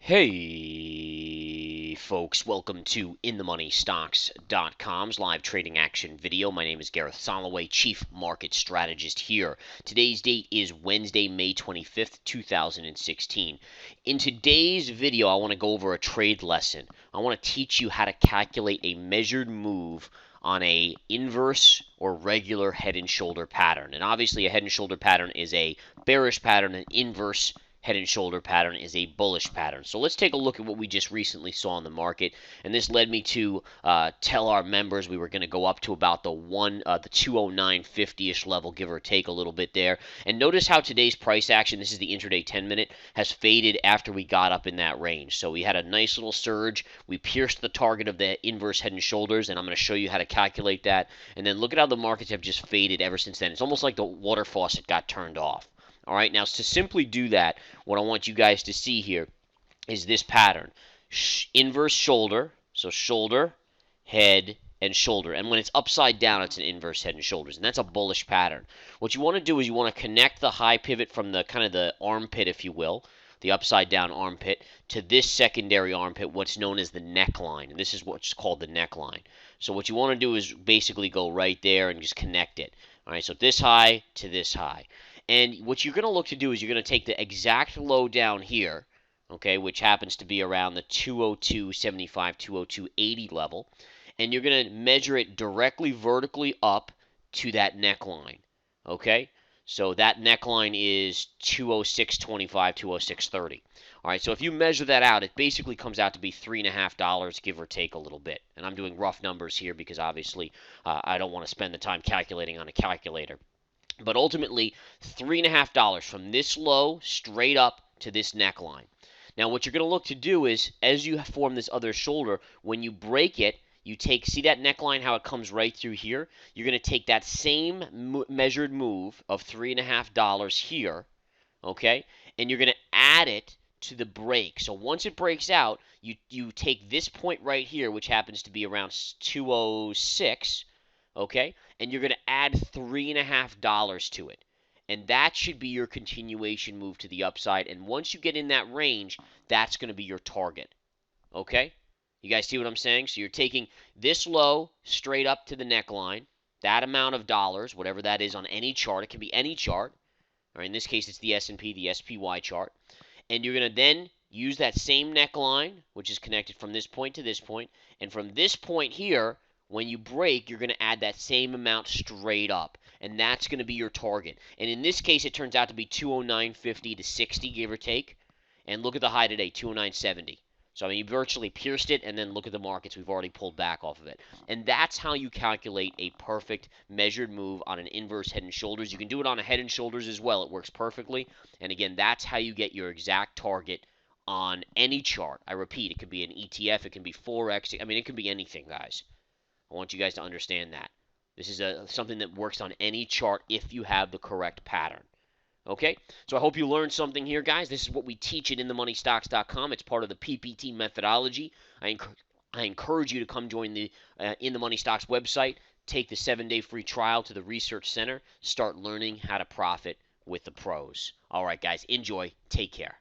Hey folks, welcome to InTheMoneyStocks.com's live trading action video. My name is Gareth Soloway, Chief Market Strategist here. Today's date is Wednesday, May 25th, 2016. In today's video, I want to go over a trade lesson. I want to teach you how to calculate a measured move on a inverse or regular head and shoulder pattern. And obviously a head and shoulder pattern is a bearish pattern, an inverse head and shoulder pattern is a bullish pattern. So let's take a look at what we just recently saw in the market, and this led me to tell our members we were going to go up to about the 209.50-ish level, give or take a little bit there. And notice how today's price action, this is the intraday 10-minute, has faded after we got up in that range. So we had a nice little surge. We pierced the target of the inverse head and shoulders, and I'm going to show you how to calculate that. And then look at how the markets have just faded ever since then. It's almost like the water faucet got turned off. All right, now to simply do that, what I want you guys to see here is this pattern. Inverse shoulder, so shoulder, head, and shoulder. And when it's upside down, it's an inverse head and shoulders, and that's a bullish pattern. What you want to do is you want to connect the high pivot from the kind of the armpit, if you will, the upside down armpit, to this secondary armpit, what's known as the neckline. And this is what's called the neckline. So what you want to do is basically go right there and just connect it. All right, so this high to this high. And what you're going to look to do is you're going to take the exact low down here, okay, which happens to be around the 202.75, 202.80 level, and you're going to measure it directly vertically up to that neckline, okay? So that neckline is 206.25, 206.30. All right, so if you measure that out, it basically comes out to be $3.50, give or take a little bit. And I'm doing rough numbers here because obviously I don't want to spend the time calculating on a calculator. But ultimately, $3.50 from this low straight up to this neckline. Now, what you're going to look to do is, as you form this other shoulder, when you break it, you take, see that neckline, how it comes right through here? You're going to take that same measured move of $3.50 here, okay? And you're going to add it to the break. So once it breaks out, you take this point right here, which happens to be around 206, okay? And you're going to add $3.50 to it. And that should be your continuation move to the upside. And once you get in that range, that's going to be your target. Okay? You guys see what I'm saying? So you're taking this low straight up to the neckline, that amount of dollars, whatever that is on any chart. It can be any chart. Or in this case, it's the S&P, the SPY chart. And you're going to then use that same neckline, which is connected from this point to this point. And from this point here, when you break, you're going to add that same amount straight up, and that's going to be your target. And in this case, it turns out to be 209.50 to 60, give or take. And look at the high today, 209.70. So I mean, you virtually pierced it, and then look at the markets. We've already pulled back off of it. And that's how you calculate a perfect measured move on an inverse head and shoulders. You can do it on a head and shoulders as well. It works perfectly. And again, that's how you get your exact target on any chart. I repeat, it could be an ETF, it can be Forex. I mean, it can be anything, guys. I want you guys to understand that. This is something that works on any chart if you have the correct pattern. Okay? So I hope you learned something here, guys. This is what we teach at InTheMoneyStocks.com. It's part of the PPT methodology. I encourage you to come join the In the Money Stocks website, take the 7-day free trial to the Research Center, start learning how to profit with the pros. All right, guys, enjoy. Take care.